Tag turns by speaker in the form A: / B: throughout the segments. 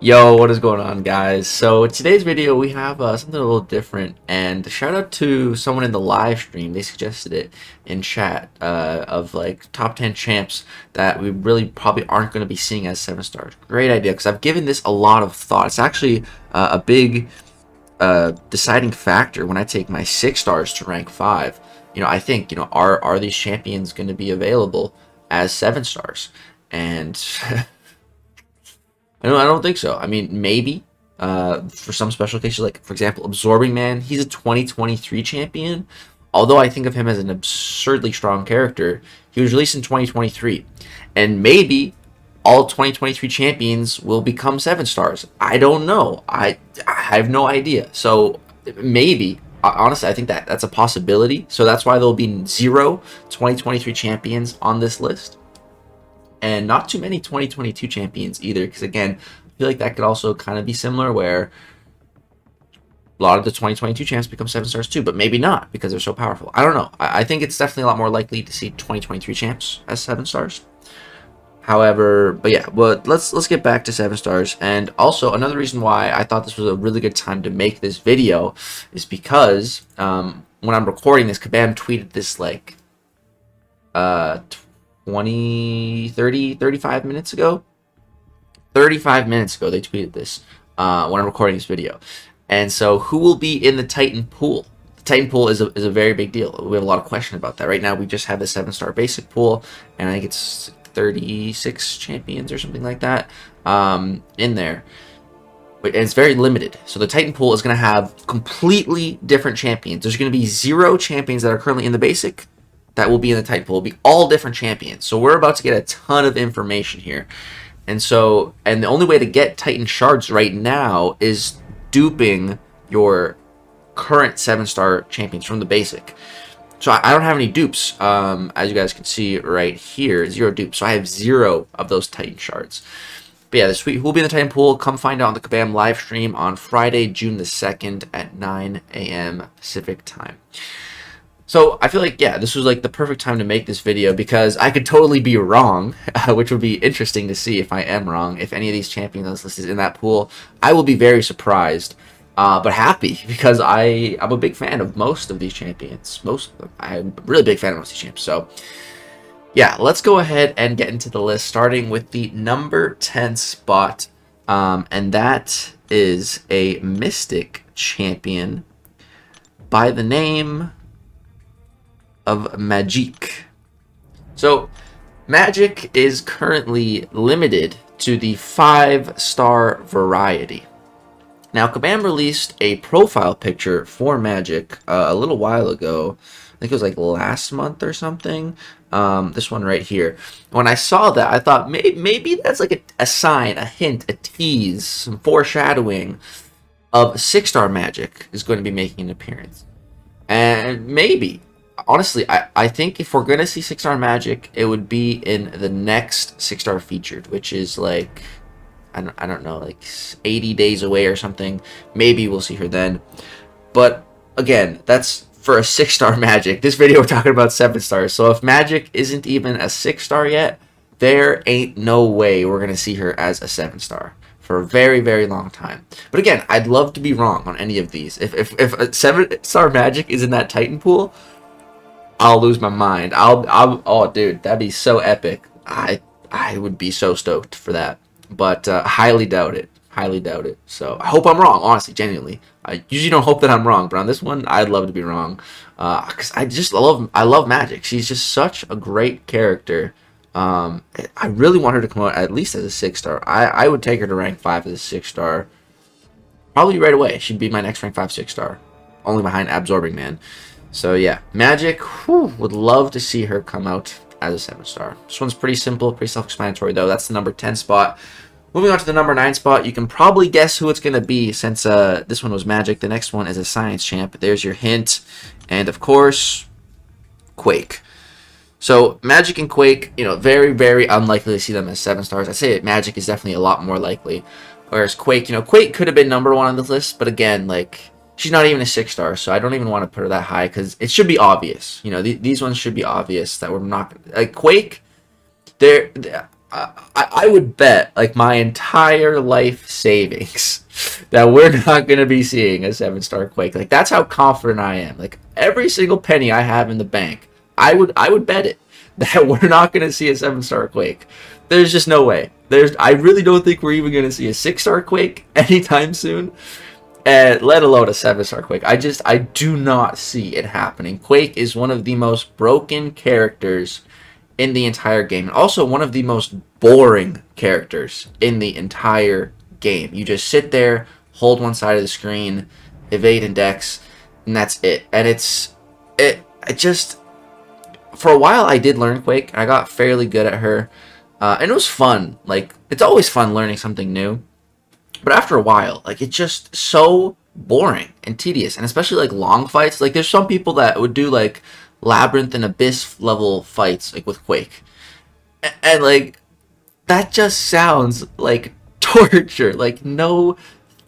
A: Yo, what is going on, guys? So today's video we have something a little different, and shout out to someone in the live stream. They suggested it in chat of like top 10 champs that we really probably aren't going to be seeing as 7 stars. Great idea, because I've given this a lot of thought. It's actually a big deciding factor when I take my 6 stars to rank 5. You know, I think, you know, are these champions going to be available as 7 stars? And I don't think so. I mean, maybe for some special cases, like for example, Absorbing Man. He's a 2023 champion. Although I think of him as an absurdly strong character, he was released in 2023, and maybe all 2023 champions will become 7 stars. I don't know. I have no idea. So maybe. Honestly, I think that's a possibility. So that's why there'll be 0 2023 champions on this list. And not too many 2022 champions either, because again, I feel like that could also kind of be similar, where a lot of the 2022 champs become 7 stars too, but maybe not because they're so powerful. I don't know. I think it's definitely a lot more likely to see 2023 champs as 7 stars. However, but yeah, well, let's get back to 7 stars. And also another reason why I thought this was a really good time to make this video is because when I'm recording this, Kabam tweeted this like 20, 30, 35 minutes ago. 35 minutes ago, they tweeted this when I'm recording this video. And so who will be in the Titan pool? The Titan pool is a very big deal. We have a lot of questions about that. Right now, we just have the 7-star basic pool, and I think it's 36 champions or something like that in there. And it's very limited. So the Titan pool is going to have completely different champions. There's going to be 0 champions that are currently in the basic that will be in the Titan pool. Will be all different champions. So we're about to get a ton of information here. And the only way to get Titan shards right now is duping your current 7-star champions from the basic. So I don't have any dupes, as you guys can see right here, 0 dupes. So I have 0 of those Titan shards. But yeah, this week, who will be in the Titan pool? Come find out on the Kabam live stream on Friday, June the 2nd at 9 a.m. Pacific time. So I feel like, yeah, this was like the perfect time to make this video, because I could totally be wrong, which would be interesting to see if I am wrong. If any of these champions on this list is in that pool, I will be very surprised, but happy, because I'm a big fan of most of these champions. I'm a really big fan of most of these champions. So yeah, let's go ahead and get into the list, starting with the number 10 spot, and that is a Mystic champion by the name of Magik. So Magik is currently limited to the 5-star variety. Now, Kabam released a profile picture for Magik a little while ago. I think it was like last month or something. This one right here. When I saw that, I thought maybe that's like a sign, a hint, a tease, some foreshadowing of 6-star Magik is going to be making an appearance. And maybe, honestly, I think if we're going to see 6-star Magik, it would be in the next 6-star featured, which is like, I don't know, like 80 days away or something. Maybe we'll see her then. But again, that's for a 6-star Magik. This video we're talking about 7 stars. So if Magik isn't even a 6-star yet, there ain't no way we're going to see her as a 7-star for a very, very long time. But again, I'd love to be wrong on any of these. If a 7-star Magik is in that Titan pool, I'll lose my mind. Oh, dude, that'd be so epic. I would be so stoked for that. But highly doubt it. Highly doubt it. So I hope I'm wrong, honestly, genuinely. I usually don't hope that I'm wrong, but on this one, I'd love to be wrong. Because I love Magik. She's just such a great character. I really want her to come out at least as a 6-star. I would take her to rank 5 as a 6-star. Probably right away. She'd be my next rank 5 6-star. Only behind Absorbing Man. So yeah, Magik, would love to see her come out as a 7-star. This one's pretty simple, pretty self-explanatory though. That's the number 10 spot. Moving on to the number 9 spot, you can probably guess who it's going to be, since this one was Magik. The next one is a Science Champ. There's your hint. And of course, Quake. So Magik and Quake, you know, very, very unlikely to see them as 7 stars. I'd say Magik is definitely a lot more likely. Whereas Quake, you know, Quake could have been number 1 on this list, but again, like, she's not even a 6-star, so I don't even want to put her that high, because it should be obvious. You know, these ones should be obvious that we're not... Like, Quake, I would bet like my entire life savings that we're not going to be seeing a 7-star Quake. Like that's how confident I am. Like every single penny I have in the bank, I would bet it that we're not going to see a 7-star Quake. There's just no way. I really don't think we're even going to see a 6-star Quake anytime soon, and let alone a 7-star Quake. I do not see it happening. Quake is one of the most broken characters in the entire game, and also one of the most boring characters in the entire game. You just sit there, hold one side of the screen, evade and dex, and that's it. And it just, for a while I did learn Quake, and I got fairly good at her, and it was fun. Like, it's always fun learning something new, but after a while, like, it's just so boring and tedious, and especially like long fights. Like, there's some people that would do like Labyrinth and Abyss level fights like with Quake, and like that just sounds like torture. Like, no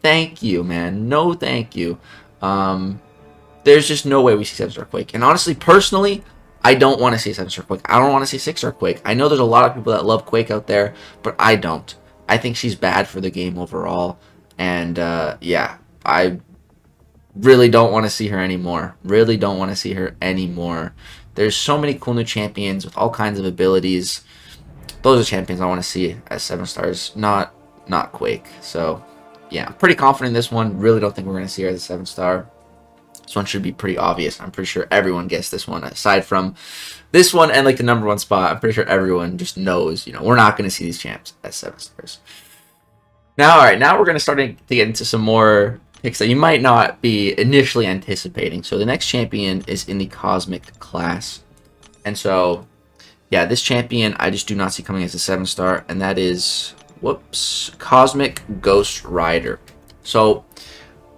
A: thank you, man, no thank you. There's just no way we see 7-star Quake. And honestly, personally, I don't want to see 7-star Quake. I don't want to see 6-star Quake. I know there's a lot of people that love Quake out there, but I don't. I think she's bad for the game overall, and yeah, I really don't want to see her anymore. Really don't want to see her anymore. There's so many cool new champions with all kinds of abilities. Those are champions I want to see as 7 stars, not Quake. So yeah, I'm pretty confident in this one. Really don't think we're going to see her as a 7-star. This one should be pretty obvious. I'm pretty sure everyone guessed this one. Aside from this one and like the #1 spot, I'm pretty sure everyone just knows, you know, we're not going to see these champs as 7 stars. Now, all right, now we're going to start to get into some more picks that you might not be initially anticipating. So the next champion is in the Cosmic class. And so, yeah, this champion I just do not see coming as a 7-star, and that is, whoops, Cosmic Ghost Rider. So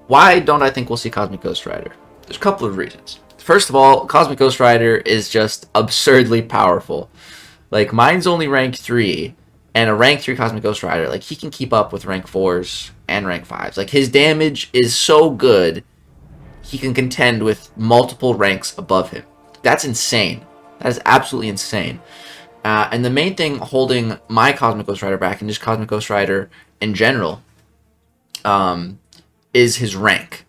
A: why don't I think we'll see Cosmic Ghost Rider? There's a couple of reasons. First of all, Cosmic Ghost Rider is just absurdly powerful. Like, mine's only rank 3, and a rank 3 Cosmic Ghost Rider, like, he can keep up with rank 4s and rank 5s. Like, his damage is so good, he can contend with multiple ranks above him. That's insane. That is absolutely insane. And the main thing holding my Cosmic Ghost Rider back, and just Cosmic Ghost Rider in general, is his rank.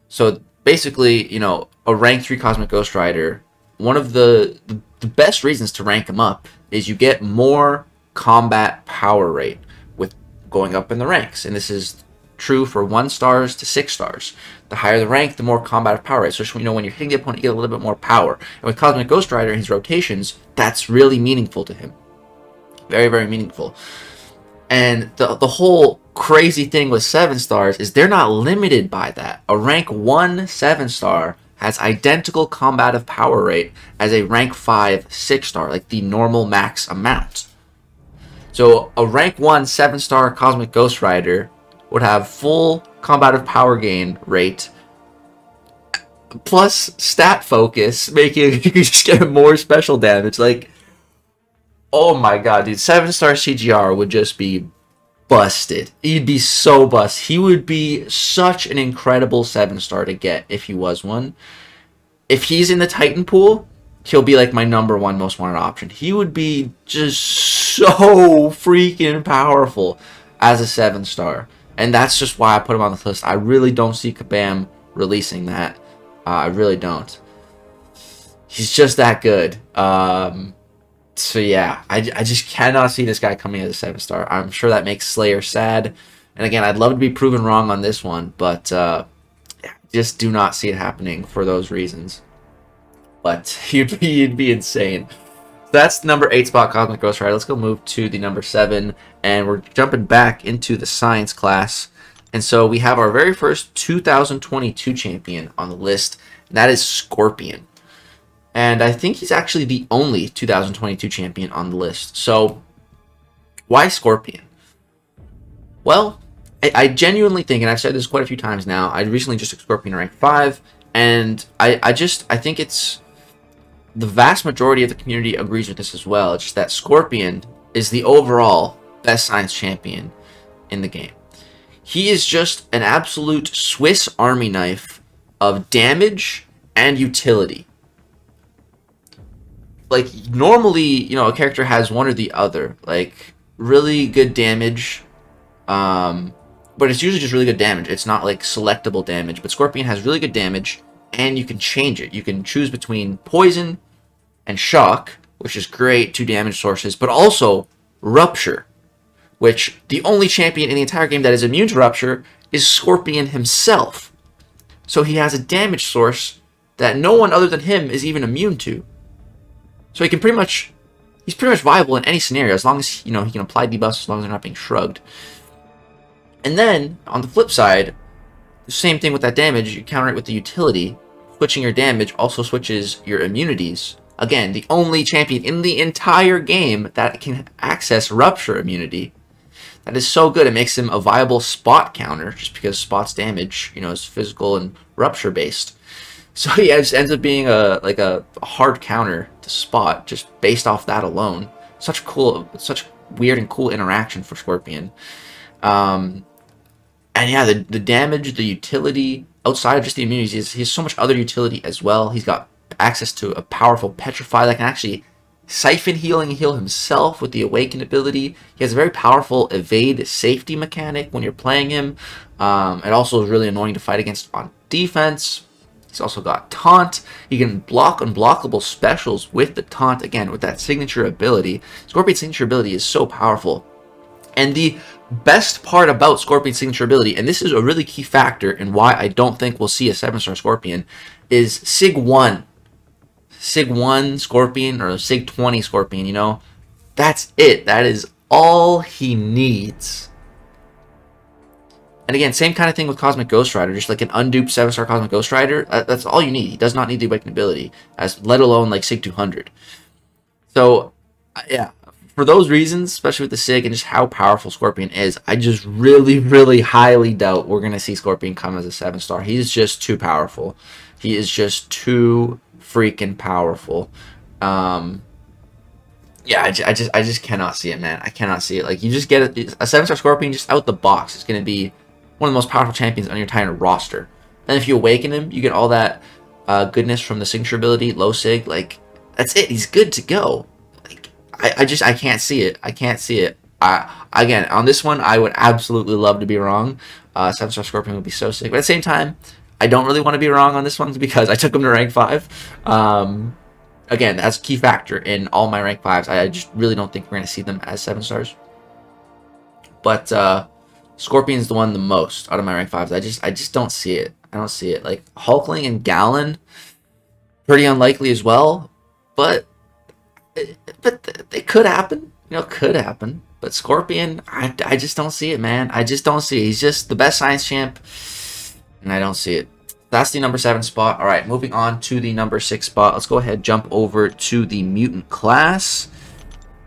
A: So basically, you know, a rank 3 Cosmic Ghost Rider, one of the best reasons to rank him up is you get more combat power rate with going up in the ranks. And this is true for 1 stars to 6 stars. The higher the rank, the more combat power rate. So you know, when you're hitting the opponent, you get a little bit more power. And with Cosmic Ghost Rider and his rotations, that's really meaningful to him. Very, very meaningful. And the whole crazy thing with 7 stars is they're not limited by that. A rank 1 7-star has identical combative power rate as a rank 5 6-star, like the normal max amount. So a rank 1 7-star Cosmic Ghost Rider would have full combative power gain rate plus stat focus, making you just get more special damage. Like, oh my god, dude, 7-star CGR would just be busted. He'd be so bust. He would be such an incredible 7-star to get if he was one. If he's in the Titan pool, he'll be like my #1 most wanted option. He would be just so freaking powerful as a 7-star. And that's just why I put him on the list. I really don't see Kabam releasing that. I really don't. He's just that good. So yeah, I just cannot see this guy coming as a 7-star. I'm sure that makes Slayer sad. And again, I'd love to be proven wrong on this one, but just do not see it happening for those reasons. But he'd be insane. That's the #8 spot, Cosmic Ghost Rider. Let's go move to the #7, and we're jumping back into the Science class. And so we have our very first 2022 champion on the list, and that is Scorpion. And I think he's actually the only 2022 champion on the list. So why Scorpion? Well, I genuinely think, and I've said this quite a few times now, I recently just took Scorpion rank 5, and I think it's the vast majority of the community agrees with this as well. It's just that Scorpion is the overall best Science champion in the game. He is just an absolute Swiss Army knife of damage and utility. Like, normally, you know, a character has one or the other. Like, really good damage, but it's usually just really good damage. It's not like selectable damage, but Scorpion has really good damage, and you can change it. You can choose between Poison and Shock, which is great, 2 damage sources, but also Rupture, which the only champion in the entire game that is immune to Rupture is Scorpion himself. So he has a damage source that no one other than him is even immune to. So he's pretty much viable in any scenario, as long as, you know, he can apply debuffs as long as they're not being shrugged. And then, on the flip side, the same thing with that damage, you counter it with the utility. Switching your damage also switches your immunities. Again, the only champion in the entire game that can access Rupture immunity. That is so good, it makes him a viable spot counter, just because spot's damage, you know, is physical and Rupture based. So yeah, it just ends up being a hard counter to spot, just based off that alone. Such weird and cool interaction for Scorpion. And yeah, the damage, the utility, outside of just the immunities, he has so much other utility as well. He's got access to a powerful Petrify that can actually siphon heal himself with the Awaken ability. He has a very powerful evade safety mechanic when you're playing him. It also is really annoying to fight against on defense. He's also got Taunt. He can block unblockable specials with the Taunt, again, with that signature ability. Scorpion's signature ability is so powerful. And the best part about Scorpion's signature ability, and this is a really key factor in why I don't think we'll see a 7-star Scorpion, is Sig 1. Sig 1 Scorpion or Sig 20 Scorpion, you know? That's it. That is all he needs. And again, same kind of thing with Cosmic Ghost Rider, just like an unduped 7-star Cosmic Ghost Rider. That's all you need. He does not need the Awakened ability, let alone like Sig 200. So, yeah, for those reasons, especially with the Sig and just how powerful Scorpion is, I just really, really highly doubt we're going to see Scorpion come as a 7-star. He's just too powerful. He is just too freaking powerful. Yeah, I just cannot see it, man. I cannot see it. Like, you just get a 7-star Scorpion just out the box. It's going to be one of the most powerful champions on your entire roster. Then if you awaken him, you get all that goodness from the signature ability, low sig. Like, that's it. He's good to go. Like, I can't see it. I can't see it. Again, on this one, I would absolutely love to be wrong. 7-star Scorpion would be so sick. But at the same time, I don't really want to be wrong on this one because I took him to rank 5. Again, that's a key factor in all my rank 5s. I just really don't think we're going to see them as 7 stars. But Scorpion's the one the most out of my rank 5s. I just don't see it. I don't see it. Like, Hulkling and Gallon, pretty unlikely as well. But it could happen. You know, could happen. But Scorpion, I just don't see it, man. I just don't see it. He's just the best science champ, and I don't see it. That's the number 7 spot. All right, moving on to the number 6 spot. Let's go ahead, jump over to the mutant class,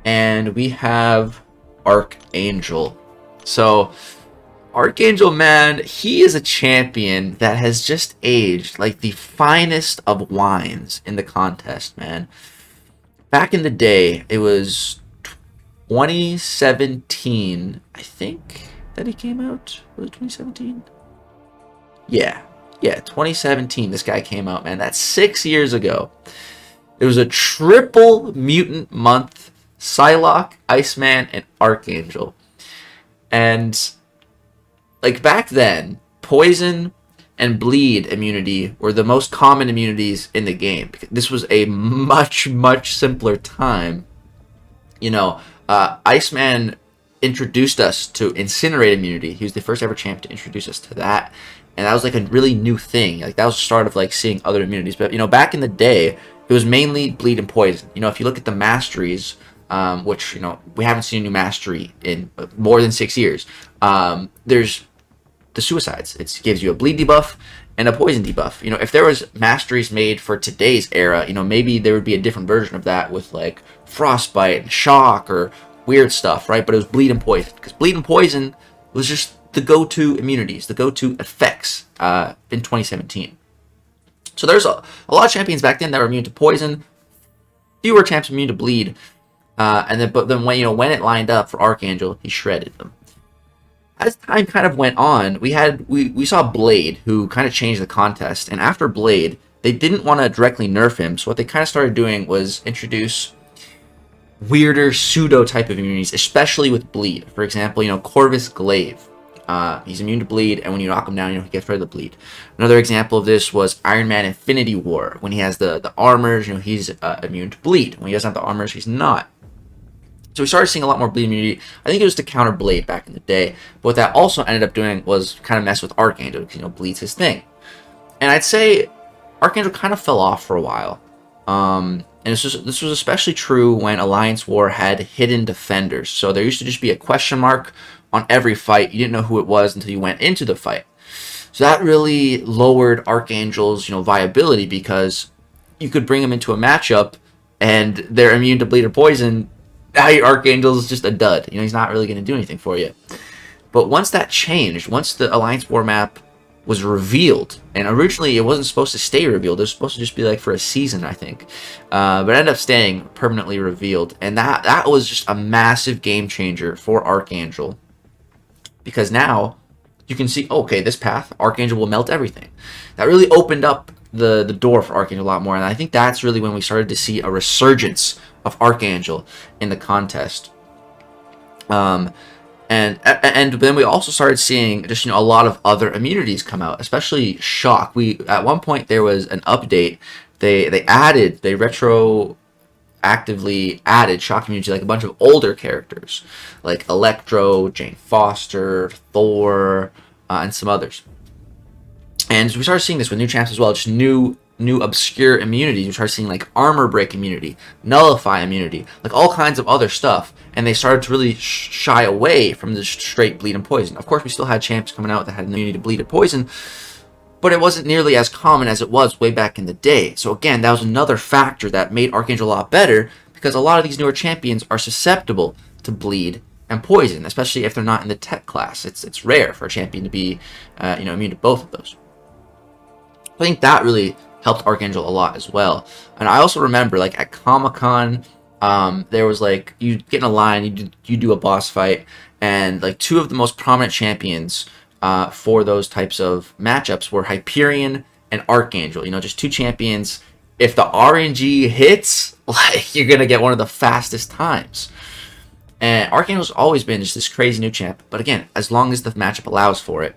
A: and we have Archangel. So, Archangel, man, he is a champion that has just aged like the finest of wines in the contest, man. Back in the day, it was 2017, I think, that he came out. Was it 2017? Yeah, 2017 this guy came out, man. That's 6 years ago. It was a triple mutant month. Psylocke, Iceman, and Archangel. And, like, back then, Poison and Bleed immunity were the most common immunities in the game. This was a much, much simpler time. You know, Iceman introduced us to Incinerate immunity. He was the first ever champ to introduce us to that. And that was like a really new thing. Like, that was the start of like seeing other immunities. But, you know, back in the day, it was mainly Bleed and Poison. You know, if you look at the masteries, which, you know, we haven't seen a new mastery in more than 6 years. There's the Suicides. It gives you a Bleed debuff and a Poison debuff. You know, if there was masteries made for today's era, you know, maybe there would be a different version of that with like Frostbite and Shock or weird stuff, right? But it was Bleed and Poison, because Bleed and Poison was just the go-to immunities, the go-to effects in 2017. So there's a lot of champions back then that were immune to Poison, fewer champs immune to Bleed, but then when, you know, when it lined up for Archangel, he shredded them. As time kind of went on, we saw Blade, who kind of changed the contest, and after Blade, they didn't want to directly nerf him, so what they kind of started doing was introduce weirder pseudo type of immunities, especially with bleed. For example, Corvus Glaive. He's immune to bleed, and when you knock him down, he gets rid of the bleed. Another example of this was Iron Man Infinity War. When he has the armors, he's immune to bleed. When he doesn't have the armors, he's not. So we started seeing a lot more bleed immunity. I think it was to counter Blade back in the day. But what that also ended up doing was kind of mess with Archangel, because, bleed's his thing. And I'd say Archangel kind of fell off for a while. And this was especially true when Alliance War had hidden defenders. So there used to just be a question mark on every fight. You didn't know who it was until you went into the fight. So that really lowered Archangel's, viability, because you could bring him into a matchup and they're immune to bleed or poison. Now your Archangel's just a dud. He's not really going to do anything for you. But once that changed, once the Alliance War map was revealed, and originally it wasn't supposed to stay revealed, it was supposed to just be like for a season, I think, but it ended up staying permanently revealed, and that was just a massive game changer for Archangel, because now you can see, okay, this path, Archangel will melt everything. That really opened up the door for Archangel a lot more, and I think that's really when we started to see a resurgence of Archangel in the contest. And then we also started seeing just a lot of other immunities come out, especially shock. At one point there was an update. They retroactively added shock immunity, like a bunch of older characters like Electro, Jane Foster, Thor, and some others. And we started seeing this with new champs as well, just new obscure immunities. We started seeing like armor break immunity, nullify immunity, like all kinds of other stuff. And they started to really shy away from the straight bleed and poison. Of course, we still had champs coming out that had immunity to bleed and poison, but it wasn't nearly as common as it was way back in the day. So again, that was another factor that made Archangel a lot better, because a lot of these newer champions are susceptible to bleed and poison, especially if they're not in the tech class. It's rare for a champion to be immune to both of those. I think that really helped Archangel a lot as well. And I also remember, like, at Comic-Con, there was like, you get in a line, you do a boss fight, and like two of the most prominent champions for those types of matchups were Hyperion and Archangel. Just two champions. If the RNG hits, like, you're gonna get one of the fastest times. And Archangel's always been just this crazy new champ, but again, as long as the matchup allows for it.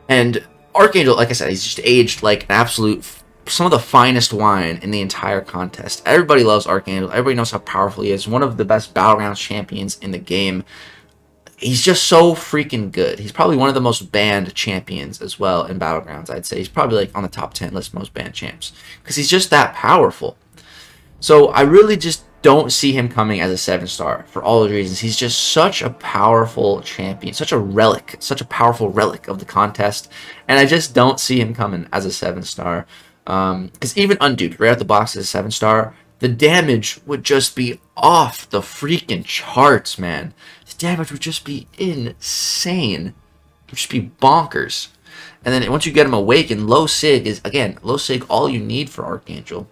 A: And Archangel, like I said, he's just aged like an absolute, some of the finest wine in the entire contest. Everybody loves Archangel. Everybody knows how powerful he is. One of the best Battlegrounds champions in the game. He's just so freaking good. He's probably one of the most banned champions as well in Battlegrounds, I'd say. He's probably like on the top 10 list of most banned champs, because he's just that powerful. So I really just don't see him coming as a 7-star for all those reasons. He's just such a powerful champion, such a relic, such a powerful relic of the contest, and I just don't see him coming as a 7-star. Because even Unduked, right out the box as a 7-star, the damage would just be off the freaking charts, man. The damage would just be insane. It would just be bonkers. And then once you get him awakened, low sig is, again, low sig all you need for Archangel.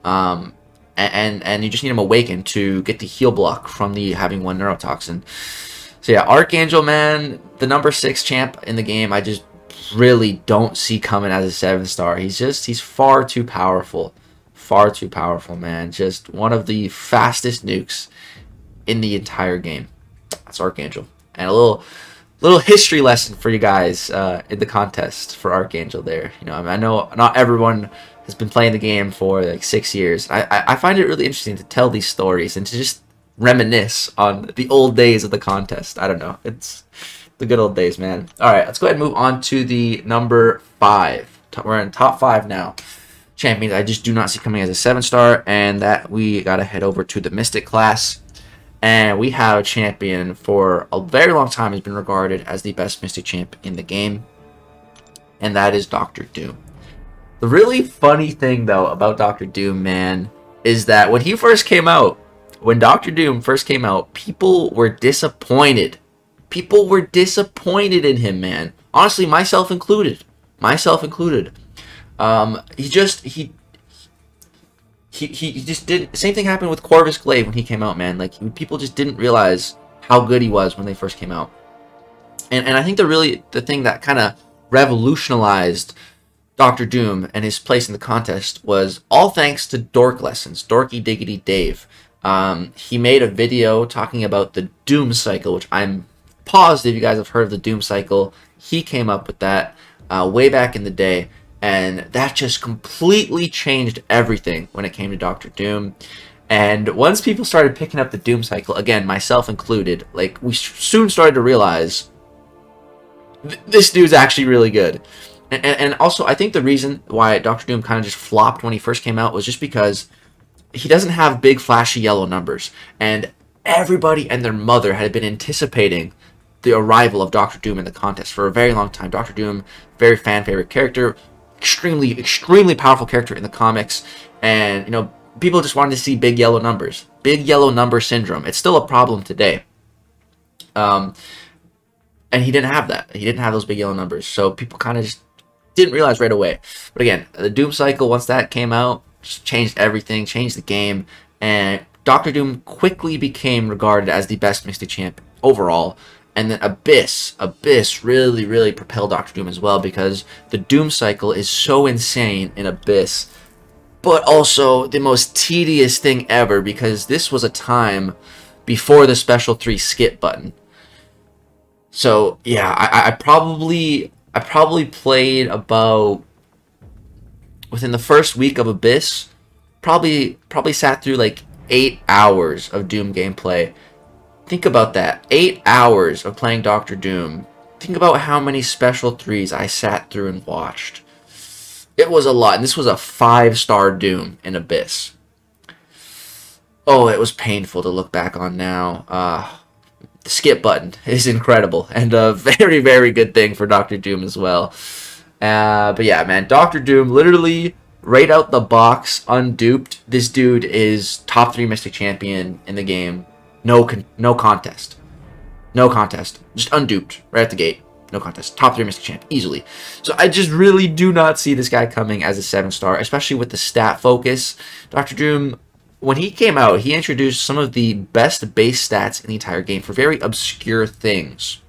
A: And you just need him awakened to get the heal block from the having one neurotoxin. So yeah, Archangel, man, the number 6 champ in the game, I just really don't see coming as a 7-star. He's far too powerful. Far too powerful, man. Just one of the fastest nukes in the entire game. That's Archangel. And a little history lesson for you guys in the contest for Archangel there. I know not everyone has been playing the game for like 6 years. I find it really interesting to tell these stories and to just reminisce on the old days of the contest. I don't know. It's the good old days, man. All right, let's go ahead and move on to the number 5. We're in top 5 now. Champions I just do not see coming as a 7-star, and that we got to head over to the Mystic class. And we have a champion for a very long time has been regarded as the best Mystic champ in the game, and that is Dr. Doom. The really funny thing, though, about Dr. Doom, man, is that when he first came out, when Dr. Doom first came out, people were disappointed. People were disappointed in him, man. Honestly, myself included. Myself included. He just didn't. Same thing happened with Corvus Glaive when he came out, man. Like, people just didn't realize how good he was when they first came out. And I think the thing that kind of revolutionized Dr. Doom and his place in the contest was all thanks to Dork Lessons, Dorky Diggity Dave. He made a video talking about the Doom cycle, which I'm positive you guys have heard of the Doom cycle. He came up with that way back in the day, and that just completely changed everything when it came to Dr. Doom. And once people started picking up the Doom cycle, again, myself included, like, we soon started to realize this dude's actually really good. And also, I think the reason why Dr. Doom kind of just flopped when he first came out was just because he doesn't have big, flashy yellow numbers. And everybody and their mother had been anticipating the arrival of Dr. Doom in the contest for a very long time. Dr. Doom, very fan-favorite character, extremely powerful character in the comics. And, you know, people just wanted to see big yellow numbers. Big yellow number syndrome. It's still a problem today. And he didn't have that. He didn't have those big yellow numbers. So people kind of just didn't realize right away. But again, the Doom cycle, once that came out, just changed everything, changed the game. And Dr. Doom quickly became regarded as the best Mystic Champ overall. And then Abyss really propelled Dr. Doom as well, because the Doom cycle is so insane in Abyss. But also the most tedious thing ever, because this was a time before the Special 3 skip button. So yeah, I probably played about, within the first week of Abyss, probably sat through like 8 hours of Doom gameplay. Think about that. 8 hours of playing Dr. Doom. Think about how many Special 3s I sat through and watched. It was a lot, and this was a 5-star Doom in Abyss. Oh, it was painful to look back on now. The skip button is incredible, and a very good thing for Dr. Doom as well. But yeah, man, Dr. Doom, literally right out the box, unduped. This dude is top 3 Mystic Champion in the game. No contest. No contest. Just unduped right at the gate. No contest. Top 3 Mystic Champ, easily. So I just really do not see this guy coming as a 7-star, especially with the stat focus. Dr. Doom, when he came out, he introduced some of the best base stats in the entire game for very obscure things.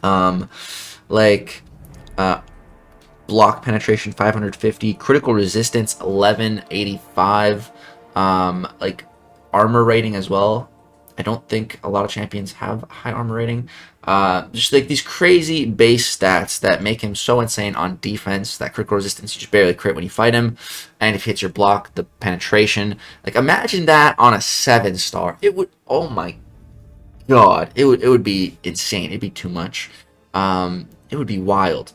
A: Like block penetration 550, critical resistance 1185, like armor rating as well. I don't think a lot of champions have a high armor rating. Just like these crazy base stats that make him so insane on defense. That critical resistance, you just barely crit when you fight him. And if he hits your block, the penetration. Like, imagine that on a 7-star. It would, oh my god. It would be insane. It'd be too much. It would be wild.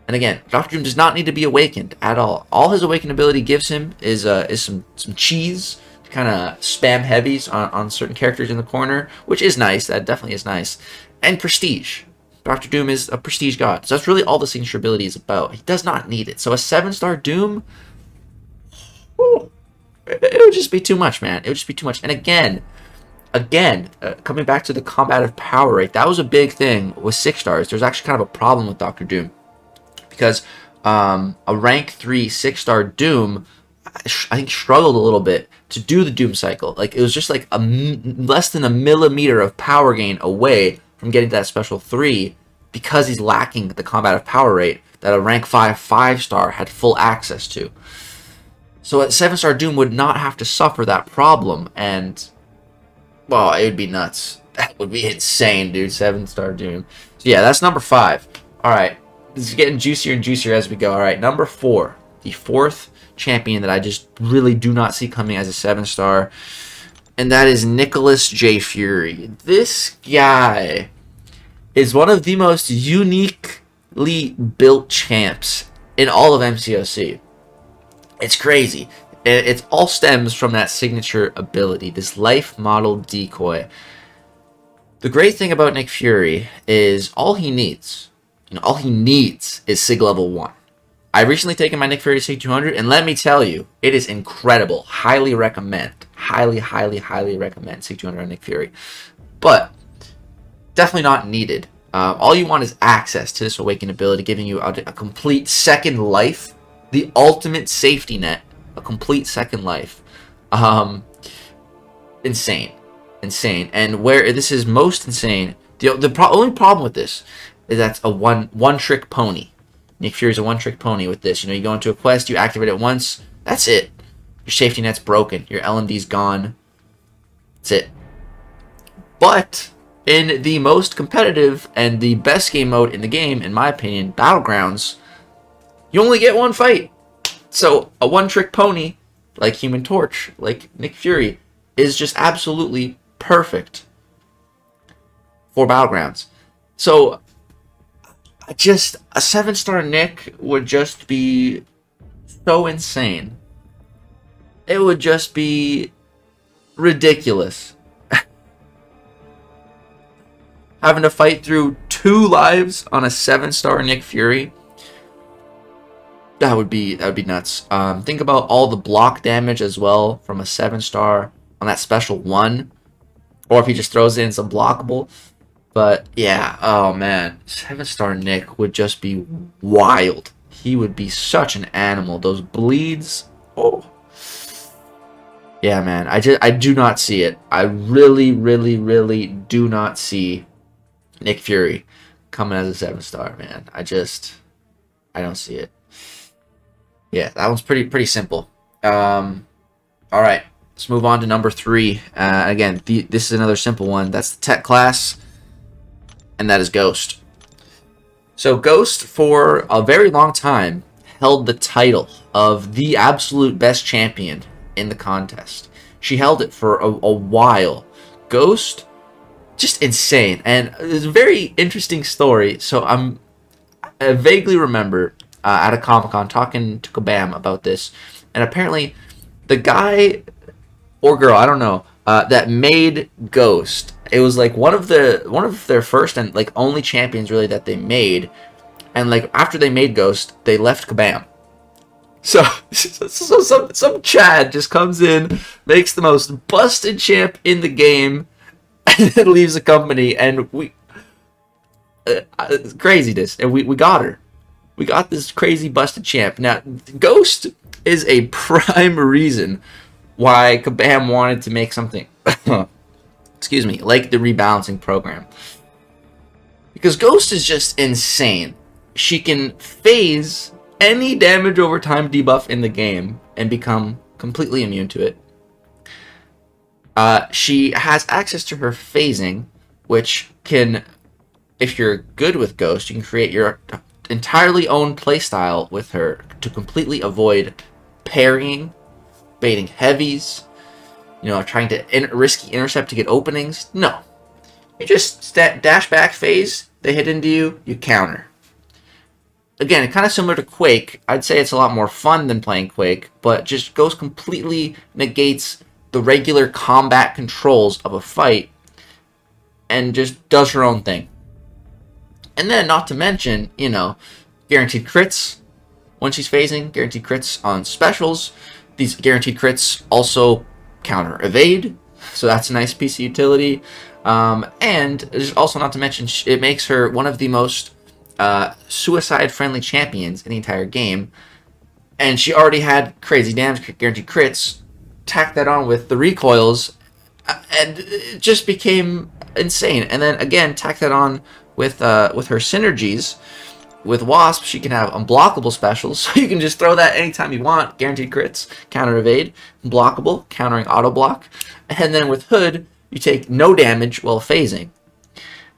A: And again, Dr. Doom does not need to be awakened at all. All his awakened ability gives him is some cheese. Kind of spam heavies on certain characters in the corner, which is nice. That definitely is nice. And prestige. Dr. Doom is a prestige god. So that's really all the signature ability is about. He does not need it. So a 7-star Doom, whew, it would just be too much, man. It would just be too much. And again, coming back to the combative power rate, that was a big thing with 6 stars. There's actually kind of a problem with Dr. Doom, because a rank 3 6-star Doom, I think, struggled a little bit to do the Doom cycle. Like, it was just like less than a millimeter of power gain away from getting to that Special 3, because he's lacking the combative power rate that a rank 5 5-star had full access to. So a 7-star Doom would not have to suffer that problem, and, well, it would be nuts. That would be insane, dude. 7-star Doom. So yeah, that's number 5. Alright, this is getting juicier and juicier as we go. Alright, number 4. The 4th champion that I just really do not see coming as a 7-star, and that is Nicholas J. Fury. This guy is one of the most uniquely built champs in all of MCOC. It's crazy. It all stems from that signature ability, this life model decoy. The great thing about Nick Fury is all he needs is Sig level 1. I've recently taken my Nick Fury to Sig 200, and let me tell you, it is incredible. Highly recommend. Highly recommend Sig 200 on Nick Fury. But definitely not needed. All you want is access to this awakened ability, giving you a complete second life. The ultimate safety net. A complete second life. Insane. And where this is most insane, the only problem with this is that's a one-trick pony. Nick Fury's a one-trick pony with this. You know, you go into a quest, you activate it once, that's it. Your safety net's broken. Your LMD's gone. That's it. But in the most competitive and the best game mode in the game, in my opinion, Battlegrounds, you only get one fight. So a one-trick pony, like Human Torch, like Nick Fury, is just absolutely perfect for Battlegrounds. So just a 7-star Nick would just be so insane. It would just be ridiculous. Having to fight through 2 lives on a 7-star Nick Fury, that would be nuts. Think about all the block damage as well from a 7-star on that special 1, or if he just throws in some blockable. But yeah, oh man, 7-star Nick would just be wild. He would be such an animal. Those bleeds, oh yeah, man. I do not see it. I really do not see Nick Fury coming as a 7-star, man. I don't see it. Yeah, that one's pretty simple. All right, let's move on to number 3. Again, this is another simple one. That's the tech class, and that is Ghost. So Ghost, for a very long time, held the title of the absolute best champion in the contest. She held it for a while. Ghost, just insane. And it's a very interesting story. So I vaguely remember at a Comic-Con talking to Kabam about this, and apparently the guy or girl, I don't know, that made Ghost, it was like one of their first and like only champions really that they made, and like after they made Ghost, they left Kabam. So some Chad just comes in, makes the most busted champ in the game, and then leaves the company, and we craziness, and we got her. We got this crazy busted champ. Now, Ghost is a prime reason why Kabam wanted to make something, excuse me, like the rebalancing program. Because Ghost is just insane. She can phase any damage over time debuff in the game and become completely immune to it. She has access to her phasing, which can, if you're good with Ghost, you can create your entirely own playstyle with her to completely avoid parrying, baiting heavies, you know, trying to risky intercept to get openings. No. You just dash back phase, they hit into you, you counter. Again, kind of similar to Quake. I'd say it's a lot more fun than playing Quake, but just Ghost completely negates the regular combat controls of a fight and just does her own thing. And then, not to mention, you know, guaranteed crits when she's phasing, guaranteed crits on specials. These guaranteed crits also counter evade, so that's a nice piece of utility. And just also, not to mention, it makes her one of the most suicide-friendly champions in the entire game. And she already had crazy damage, guaranteed crits. Tack that on with the recoils, and it just became insane. And then again, tack that on with her synergies. With Wasp, she can have unblockable specials, so you can just throw that anytime you want. Guaranteed crits, counter evade, unblockable, countering auto block. And then with Hood, you take no damage while phasing.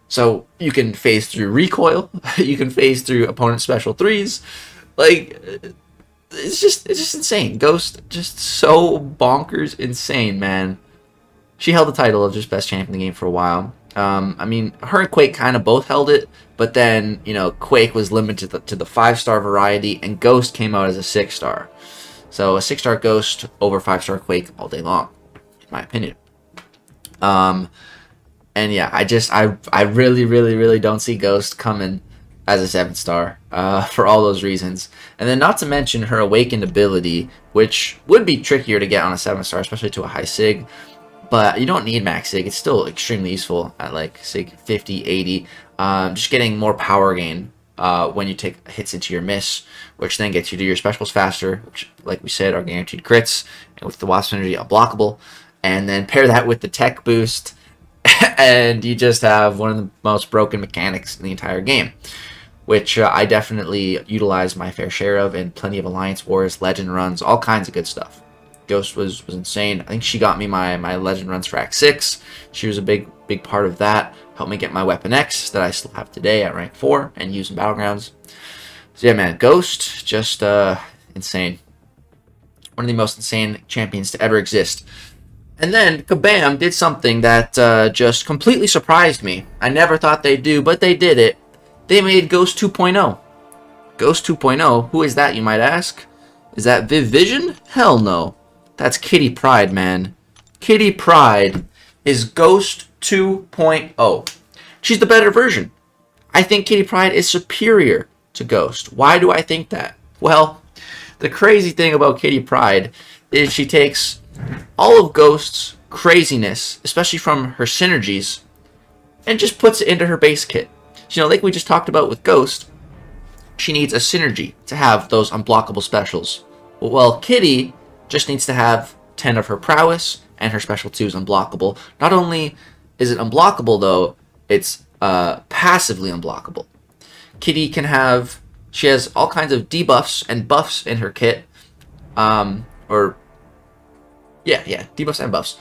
A: So you can phase through recoil, you can phase through opponent special 3s. Like, it's just insane. Ghost, just so bonkers insane, man. She held the title of just best champion in the game for a while. I mean, her and Quake kind of both held it, but then, you know, Quake was limited to the 5-star variety, and Ghost came out as a 6-star. So a 6-star Ghost over 5-star Quake all day long, in my opinion. And yeah, I really don't see Ghost coming as a 7-star for all those reasons. And then not to mention her awakened ability, which would be trickier to get on a 7-star, especially to a high sig. But you don't need max sig. It's still extremely useful at like sig 50, 80. Just getting more power gain when you take hits into your miss, which then gets you to your specials faster, which, like we said, are guaranteed crits. And with the Wasp energy, unblockable. And then pair that with the tech boost, and you just have one of the most broken mechanics in the entire game. which I definitely utilized my fair share of in plenty of Alliance Wars, Legend runs, all kinds of good stuff. Ghost was insane. I think she got me my Legend runs for Act 6. She was a big part of that. Helped me get my Weapon X that I still have today at rank 4 and use in Battlegrounds. So yeah, man, Ghost, just insane. One of the most insane champions to ever exist. And then Kabam did something that just completely surprised me. I never thought they'd do, but they did it. They made Ghost 2.0. Ghost 2.0, who is that, you might ask? Is that Viv Vision? Hell no. That's Kitty Pryde, man. Kitty Pryde is Ghost 2.0. She's the better version. I think Kitty Pryde is superior to Ghost. Why do I think that? Well, the crazy thing about Kitty Pryde is she takes all of Ghost's craziness, especially from her synergies, and just puts it into her base kit. You know, like we just talked about with Ghost, she needs a synergy to have those unblockable specials. Well, Kitty just needs to have 10 of her prowess, and her special 2 is unblockable. Not only is it unblockable, though, it's passively unblockable. Kitty can have, she has all kinds of debuffs and buffs in her kit. Yeah, debuffs and buffs.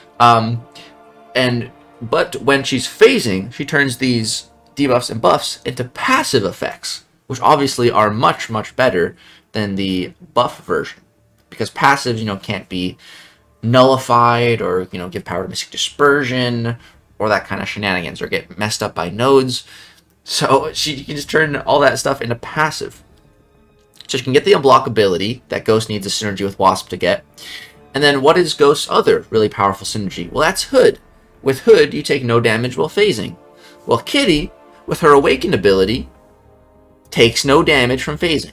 A: But when she's phasing, she turns these debuffs and buffs into passive effects, which obviously are much, much better than the buff version. Because passives, you know, can't be nullified or, you know, give power to Mystic Dispersion or that kind of shenanigans or get messed up by nodes. So she can just turn all that stuff into passive. So she can get the unblockability that Ghost needs a synergy with Wasp to get. And then what is Ghost's other really powerful synergy? Well, that's Hood. With Hood, you take no damage while phasing. Well, Kitty, with her Awakened ability, takes no damage from phasing.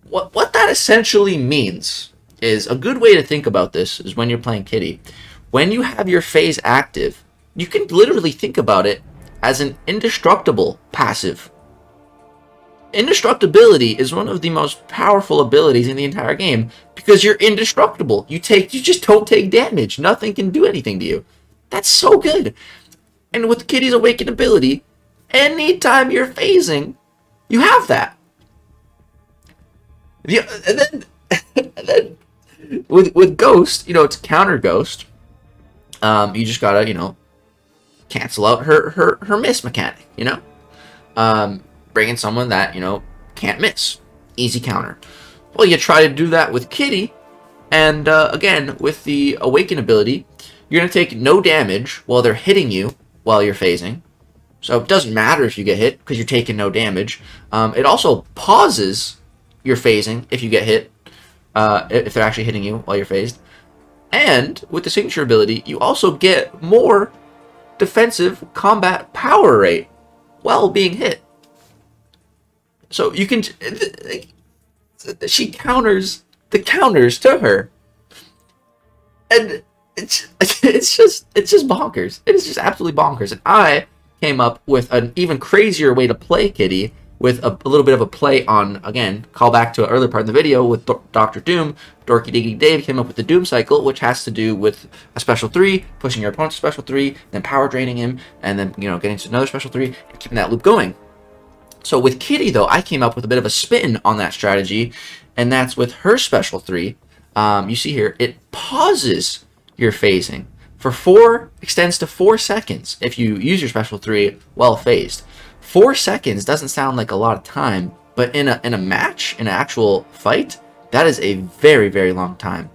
A: What that essentially means is, a good way to think about this is when you're playing Kitty. When you have your phase active, you can literally think about it as an indestructible passive. Indestructibility is one of the most powerful abilities in the entire game because you're indestructible. You just don't take damage. Nothing can do anything to you. That's so good. And with Kitty's Awakened ability, anytime you're phasing, you have that. And then with Ghost, you know, to counter Ghost, you just gotta, you know, cancel out her miss mechanic, you know? Bring in someone that, you know, can't miss. Easy counter. Well, you try to do that with Kitty, and again, with the Awaken ability, you're going to take no damage while they're hitting you while you're phasing. So it doesn't matter if you get hit, because you're taking no damage. It also pauses your phasing if you get hit, if they're actually hitting you while you're phased. And with the signature ability, you also get more defensive combat power rate while being hit. So you can, she counters the counters to her, and it's just bonkers. It is just absolutely bonkers. And I came up with an even crazier way to play Kitty, with a little bit of a play on, again, call back to an earlier part of the video with Dr. Doom. Dorky Diggy Dave came up with the Doom cycle, which has to do with a special 3, pushing your opponent's special 3, then power draining him, and then, you know, getting to another special 3, and keeping that loop going. So with Kitty, though, I came up with a bit of a spin on that strategy, and that's with her special 3. You see here, it pauses your phasing for extends to 4 seconds if you use your special 3 while phased. 4 seconds doesn't sound like a lot of time, but in a match, in an actual fight, that is a very, very long time.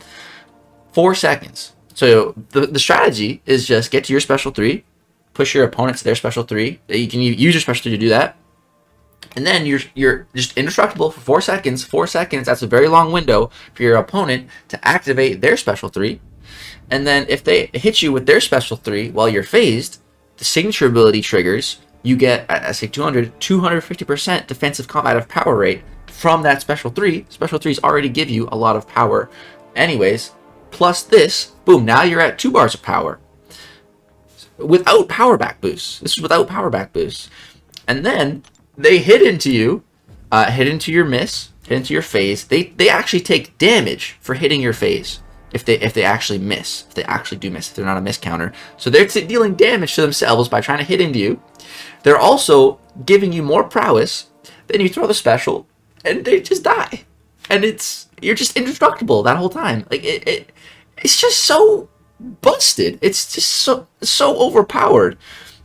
A: 4 seconds. So the strategy is just get to your special 3, push your opponent to their special 3. You can use your special 3 to do that. And then you're just indestructible for 4 seconds. 4 seconds, that's a very long window for your opponent to activate their special 3. And then if they hit you with their special 3 while you're phased, the signature ability triggers. You get, I say 250% defensive combative power rate from that special 3. Special 3s already give you a lot of power anyways. Plus this, boom, now you're at 2 bars of power. Without power back boosts. This is without power back boosts. And then they hit into you, hit into your miss, hit into your phase. They actually take damage for hitting your phase. if they actually miss, if they actually do miss, if they're not a miss counter. So they're dealing damage to themselves by trying to hit into you. They're also giving you more prowess. Then you throw the special, and they just die. And you're just indestructible that whole time. Like it's just so busted. It's just so overpowered.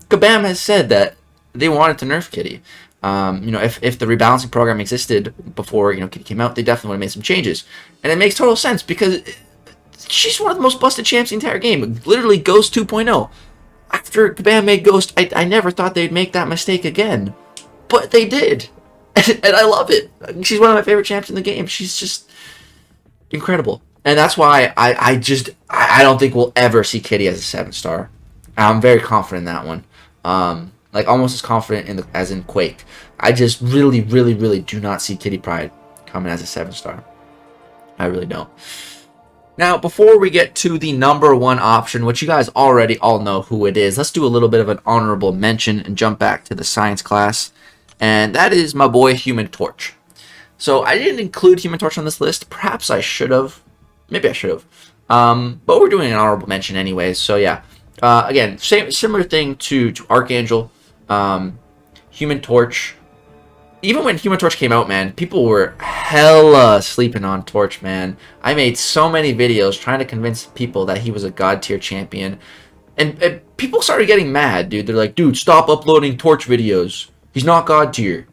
A: Kabam has said that they wanted to nerf Kitty. You know, if the rebalancing program existed before, you know, Kitty came out, they definitely would have made some changes. And it makes total sense because she's one of the most busted champs in the entire game. Literally Ghost 2.0. After Kabam made Ghost, I never thought they'd make that mistake again. But they did. And I love it. She's one of my favorite champs in the game. She's just incredible. And that's why I don't think we'll ever see Kitty as a 7-star. I'm very confident in that one. Like almost as confident as in Quake. I just really do not see Kitty Pryde coming as a 7-star. I really don't. Now, before we get to the #1 option, which you guys already all know who it is, let's do a little bit of an honorable mention and jump back to the science class. And that is my boy Human Torch. So I didn't include Human Torch on this list. Perhaps I should have. Maybe I should have. But we're doing an honorable mention anyway. So yeah. Again, similar thing to Archangel. Human Torch. Even when Human Torch came out, man, people were hella sleeping on Torch, man. I made so many videos trying to convince people that he was a god tier champion. And people started getting mad, dude. They're like, dude, stop uploading Torch videos. He's not god tier.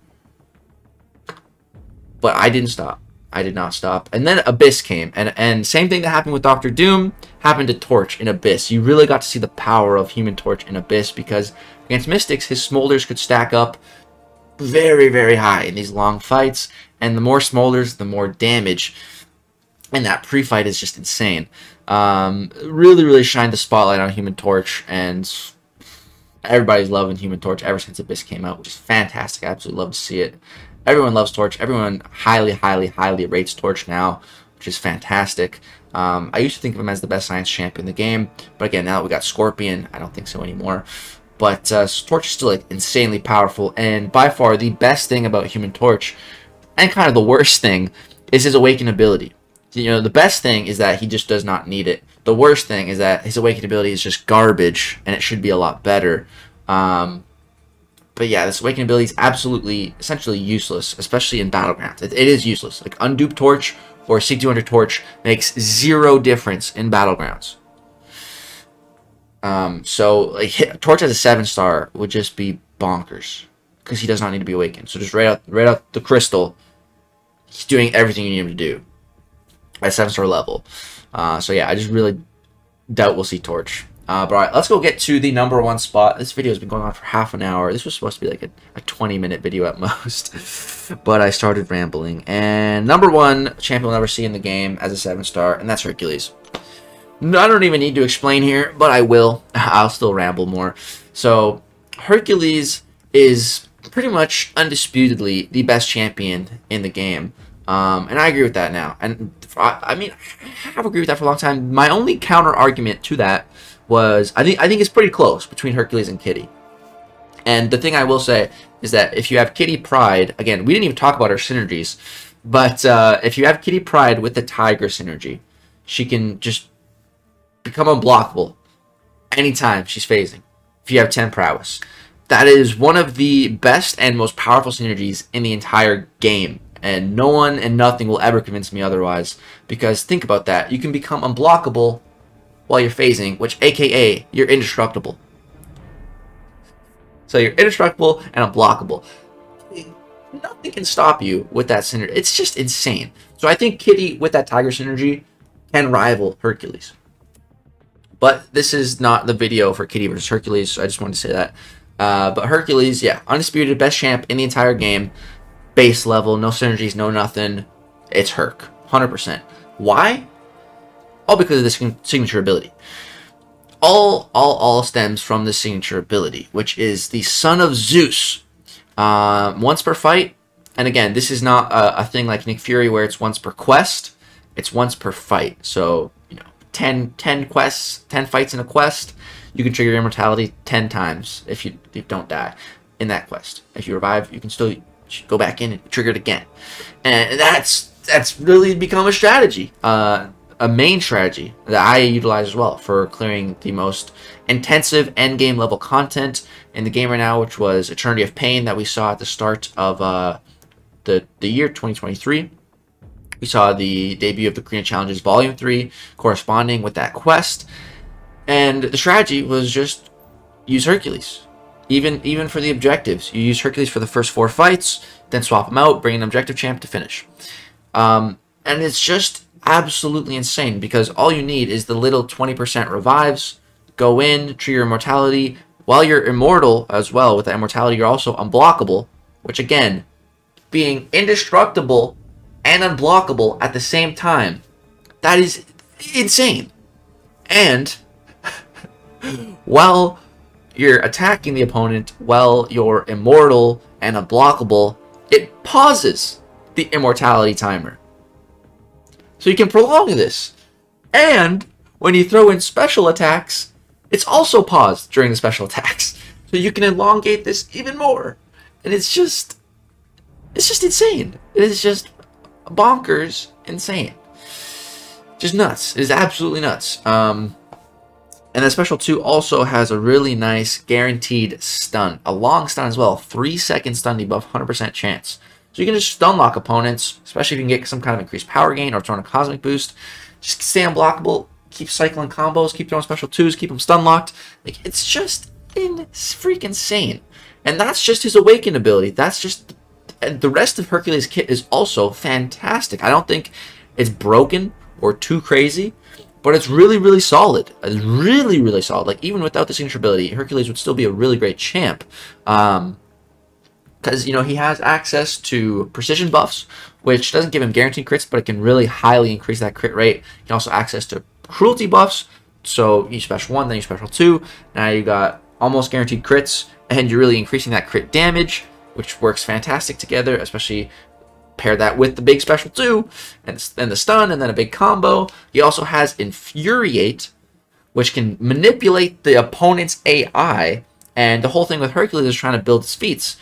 A: But I didn't stop. I did not stop. And then Abyss came. And same thing that happened with Dr. Doom happened to Torch in Abyss. You really got to see the power of Human Torch in Abyss because against Mystics, his smolders could stack up very high in these long fights. And the more smolders, the more damage. And that pre-fight is just insane. Really shined the spotlight on Human Torch. And everybody's loving Human Torch ever since Abyss came out, which is fantastic. I absolutely love to see it. Everyone loves Torch. Everyone highly rates Torch now, which is fantastic. I used to think of him as the best science champ in the game, but again, now that we got Scorpion, I don't think so anymore. But Torch is still like insanely powerful, and by far the best thing about Human Torch, and kind of the worst thing, is his Awaken ability. You know, the best thing is that he just does not need it. The worst thing is that his Awaken ability is just garbage, and it should be a lot better. But yeah, this Awaken ability is absolutely, essentially useless, especially in Battlegrounds. It is useless. Like, Undupe Torch or C200 Torch makes 0 difference in Battlegrounds. So, like, Torch as a 7-star would just be bonkers. Because he does not need to be awakened. So just right out the crystal, he's doing everything you need him to do. At 7-star level. So yeah, I just really doubt we'll see Torch. But alright, let's go get to the #1 spot. This video has been going on for half an hour. This was supposed to be like a 20-minute video at most. But I started rambling. And #1 champion we'll never see in the game as a 7-star, and that's Hercules. I don't even need to explain here, but I will. I'll still ramble more. So, Hercules is pretty much undisputedly the best champion in the game. And I agree with that now. And I mean, I have agreed with that for a long time. My only counter argument to that was I think it's pretty close between Hercules and Kitty. And the thing I will say is that if you have Kitty Pryde, again, we didn't even talk about her synergies, but if you have Kitty Pryde with the Tiger synergy, she can just become unblockable anytime she's phasing. If you have 10 prowess, that is one of the best and most powerful synergies in the entire game. And no one and nothing will ever convince me otherwise. Because think about that. You can become unblockable while you're phasing, which aka you're indestructible. So you're indestructible and unblockable. Nothing can stop you with that synergy. It's just insane. So I think Kitty with that Tiger synergy can rival Hercules. But this is not the video for Kitty versus Hercules, so I just wanted to say that. But Hercules, yeah, undisputed best champ in the entire game. Base level, no synergies, no nothing. It's Herc, 100%. Why? All because of this signature ability. All stems from the signature ability, which is the Son of Zeus. Once per fight, and again, this is not a thing like Nick Fury where it's once per quest. It's once per fight. So, you know, 10 quests, 10 fights in a quest, you can trigger your immortality 10 times if you don't die in that quest. If you revive, you can still go back in and trigger it again. And that's really become a strategy. a main strategy that I utilize as well for clearing the most intensive end game level content in the game right now, which was Eternity of Pain that we saw at the start of the year 2023. We saw the debut of the Korean Challenges Volume 3 corresponding with that quest, and the strategy was just use Hercules. Even for the objectives, you use Hercules for the first 4 fights, then swap them out, bring an objective champ to finish. And it's just absolutely insane because all you need is the little 20% revives, go in, trigger your immortality. While you're immortal as well, with that immortality, you're also unblockable, which again, being indestructible and unblockable at the same time, that is insane. And while you're attacking the opponent, while you're immortal and unblockable, it pauses the immortality timer. So you can prolong this. And when you throw in special attacks, it's also paused during the special attacks. So you can elongate this even more. And it's just insane. It is just bonkers insane. Just nuts. It is absolutely nuts. And the special 2 also has a really nice guaranteed stun. A long stun as well. 3-second stun debuff, 100% chance. So you can just stun lock opponents, especially if you can get some kind of increased power gain or throw in a cosmic boost. Just stay unblockable, keep cycling combos, keep throwing special 2s, keep them stun locked. Like, it's just freaking insane. And that's just his awakened ability. That's just, and the rest of Hercules' kit is also fantastic. I don't think it's broken or too crazy, but it's really, really solid. It's really, really solid. Like, even without the signature ability, Hercules would still be a really great champ. Because, you know, he has access to precision buffs, which doesn't give him guaranteed crits, but it can really highly increase that crit rate. He can also access to cruelty buffs, so you special 1, then you special 2. Now you got almost guaranteed crits, and you're really increasing that crit damage, which works fantastic together, especially pair that with the big special 2, and then the stun, and then a big combo. He also has Infuriate, which can manipulate the opponent's AI, and the whole thing with Hercules is trying to build his feats.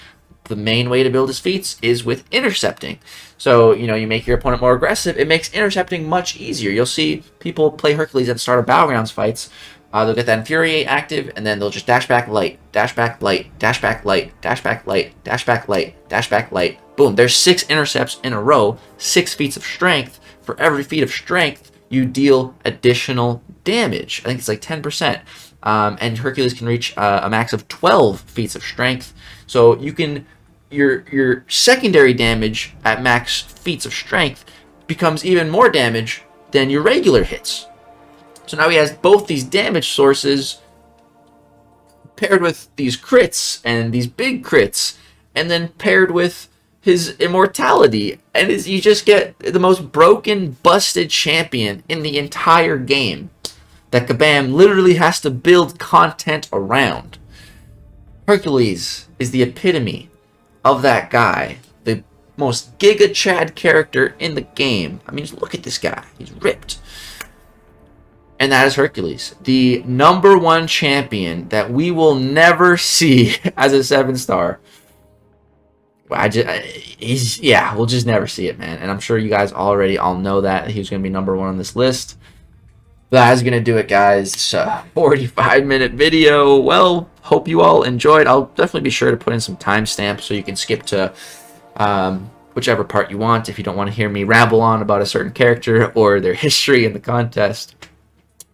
A: The main way to build his feats is with intercepting. So, you know, you make your opponent more aggressive, it makes intercepting much easier. You'll see people play Hercules at the start of Battlegrounds fights. They'll get that Infuriate active, and then they'll just dash back light, dash back light, dash back light, dash back light, dash back light, dash back light. Boom, there's 6 intercepts in a row, 6 feats of strength. For every feat of strength, you deal additional damage. I think it's like 10%. And Hercules can reach a max of 12 feats of strength. So you can, your secondary damage at max feats of strength becomes even more damage than your regular hits. So now he has both these damage sources paired with these crits and these big crits, and then paired with his immortality, and you just get the most broken, busted champion in the entire game that Kabam literally has to build content around. Hercules is the epitome of that guy, the most Giga Chad character in the game. I mean, just look at this guy. He's ripped. And that is Hercules, the #1 champion that we will never see as a 7-star. We'll just never see it, man. And I'm sure you guys already all know that he was going to be #1 on this list. That is going to do it, guys. It's a 45-minute video. Well, hope you all enjoyed. I'll definitely be sure to put in some timestamps so you can skip to whichever part you want if you don't want to hear me ramble on about a certain character or their history in the contest.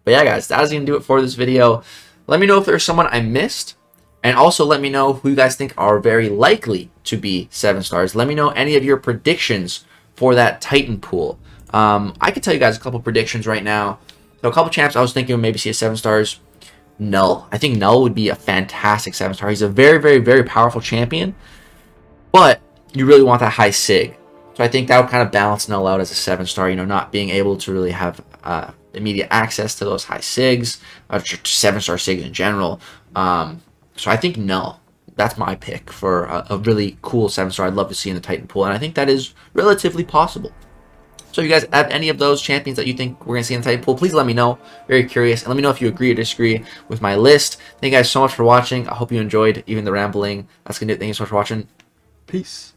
A: But yeah, guys, that is going to do it for this video. Let me know if there's someone I missed. And also let me know who you guys think are very likely to be 7 stars. Let me know any of your predictions for that Titan pool. I can tell you guys a couple predictions right now. So a couple champs I was thinking would maybe see as 7 stars. Null. I think Null would be a fantastic 7-star. He's a very, very, very powerful champion. But you really want that high sig. So I think that would kind of balance Null out as a 7-star. You know, not being able to really have immediate access to those high sigs. 7-star sigs in general. So I think Null. That's my pick for a really cool 7-star I'd love to see in the Titan pool. And I think that is relatively possible. So if you guys have any of those champions that you think we're going to see in the Titan pool, please let me know. Very curious. And let me know if you agree or disagree with my list. Thank you guys so much for watching. I hope you enjoyed even the rambling. That's going to do it. Thank you so much for watching. Peace.